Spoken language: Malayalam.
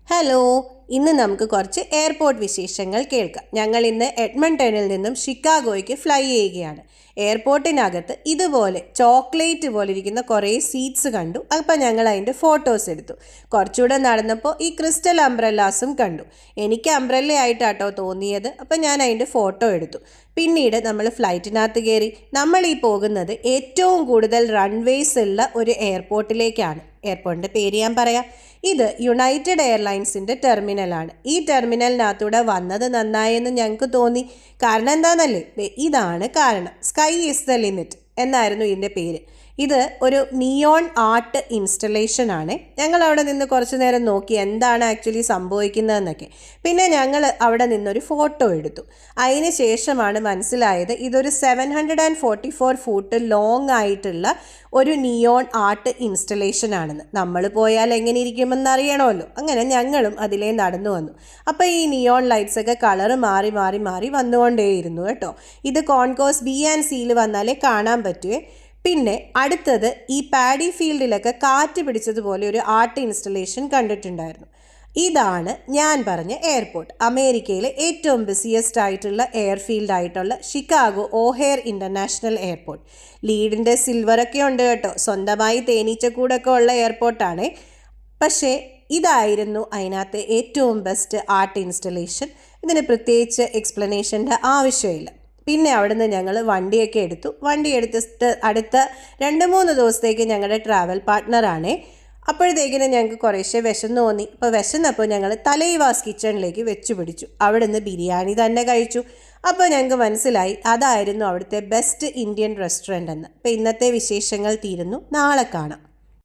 ഹലോ, ഇന്ന് നമുക്ക് കുറച്ച് എയർപോർട്ട് വിശേഷങ്ങൾ കേൾക്കാം. ഞങ്ങൾ ഇന്ന് എഡ്മണ്ടണിൽ നിന്നും ഷിക്കാഗോയ്ക്ക് ഫ്ലൈ ചെയ്യുകയാണ്. എയർപോർട്ടിനകത്ത് ഇതുപോലെ ചോക്ലേറ്റ് പോലെ ഇരിക്കുന്ന കുറേ സീറ്റ്സ് കണ്ടു. അപ്പോൾ ഞങ്ങൾ അതിൻ്റെ ഫോട്ടോസ് എടുത്തു. കുറച്ചുകൂടെ നടന്നപ്പോൾ ഈ ക്രിസ്റ്റൽ അംബ്രല്ലാസും കണ്ടു. എനിക്ക് അംബ്രല്ല ആയിട്ടാട്ടോ തോന്നിയത്. അപ്പോൾ ഞാൻ അതിൻ്റെ ഫോട്ടോ എടുത്തു. പിന്നീട് നമ്മൾ ഫ്ലൈറ്റിനകത്ത് കയറി. നമ്മൾ ഈ പോകുന്നത് ഏറ്റവും കൂടുതൽ റൺവേസ് ഉള്ള ഒരു എയർപോർട്ടിലേക്കാണ്. എയർപോർട്ടിൻ്റെ പേര് ഞാൻ പറയാം. ഇത് യുണൈറ്റഡ് എയർലൈൻസിൻ്റെ ടെർമിനലാണ്. ഈ ടെർമിനലിനകത്തൂടെ വന്നത് നന്നായെന്ന് ഞങ്ങൾക്ക് തോന്നി. കാരണം എന്താണെന്നല്ലേ, ഇതാണ് കാരണം. സ്കൈ ഈസ് ദ ലിമിറ്റ് എന്നായിരുന്നു ഇതിൻ്റെ പേര്. ഇത് ഒരു നിയോൺ ആർട്ട് ഇൻസ്റ്റലേഷൻ ആണ്. ഞങ്ങൾ അവിടെ നിന്ന് കുറച്ച് നേരം നോക്കി എന്താണ് ആക്ച്വലി സംഭവിക്കുന്നതെന്നൊക്കെ. പിന്നെ ഞങ്ങൾ അവിടെ നിന്നൊരു ഫോട്ടോ എടുത്തു. അതിന് ശേഷമാണ് മനസ്സിലായത് ഇതൊരു 744 ഫൂട്ട് ലോങ് ആയിട്ടുള്ള ഒരു നിയോൺ ആർട്ട് ഇൻസ്റ്റലേഷൻ ആണെന്ന്. നമ്മൾ പോയാൽ എങ്ങനെ ഇരിക്കുമെന്ന് അറിയണമല്ലോ. അങ്ങനെ ഞങ്ങളും അതിലേ നടന്നു വന്നു. അപ്പോൾ ഈ നിയോൺ ലൈറ്റ്സ് ഒക്കെ കളറ് മാറി മാറി മാറി വന്നുകൊണ്ടേയിരുന്നു കേട്ടോ. ഇത് കോൺകോഴ്സ് ബി ആൻഡ് സിയിൽ വന്നാലേ കാണാൻ പറ്റുമേ. പിന്നെ അടുത്തത് ഈ പാഡി ഫീൽഡിലൊക്കെ കാറ്റ് പിടിച്ചതുപോലെ ഒരു ആർട്ട് ഇൻസ്റ്റലേഷൻ കണ്ടിട്ടുണ്ടായിരുന്നു. ഇതാണ് ഞാൻ പറഞ്ഞ എയർപോർട്ട്. അമേരിക്കയിലെ ഏറ്റവും ബിസിയസ്റ്റ് ആയിട്ടുള്ള എയർഫീൽഡ് ആയിട്ടുള്ള ഷിക്കാഗോ ഓഹെയർ ഇൻ്റർനാഷണൽ എയർപോർട്ട്. ലീഡിൻ്റെ സിൽവറൊക്കെ ഉണ്ട് കേട്ടോ. സ്വന്തമായി തേനീച്ചക്കൂടൊക്കെ ഉള്ള എയർപോർട്ടാണ്. പക്ഷേ ഇതായിരുന്നു അതിനകത്ത് ഏറ്റവും ബെസ്റ്റ് ആർട്ട് ഇൻസ്റ്റലേഷൻ. ഇതിന് പ്രത്യേകിച്ച് എക്സ്പ്ലനേഷൻ്റെ ആവശ്യമില്ല. പിന്നെ അവിടുന്ന് ഞങ്ങൾ വണ്ടി എടുത്തിട്ട് അടുത്ത 2-3 ദിവസത്തേക്ക് ഞങ്ങളുടെ ട്രാവൽ പാർട്ട്ണറാണ്. അപ്പോഴത്തേക്കിനും ഞങ്ങൾക്ക് കുറേശ്ശെ വിശന്ന് തോന്നി. അപ്പോൾ വിശന്നപ്പോൾ ഞങ്ങൾ തലൈവാസ് കിച്ചണിലേക്ക് വെച്ചു പിടിച്ചു. അവിടുന്ന് ബിരിയാണി തന്നെ കഴിച്ചു. അപ്പോൾ ഞങ്ങൾക്ക് മനസ്സിലായി അതായിരുന്നു അവിടുത്തെ ബെസ്റ്റ് ഇന്ത്യൻ റെസ്റ്റോറൻ്റ് എന്ന്. അപ്പോൾ ഇന്നത്തെ വിശേഷങ്ങൾ തീരുന്നു. നാളെ കാണാം.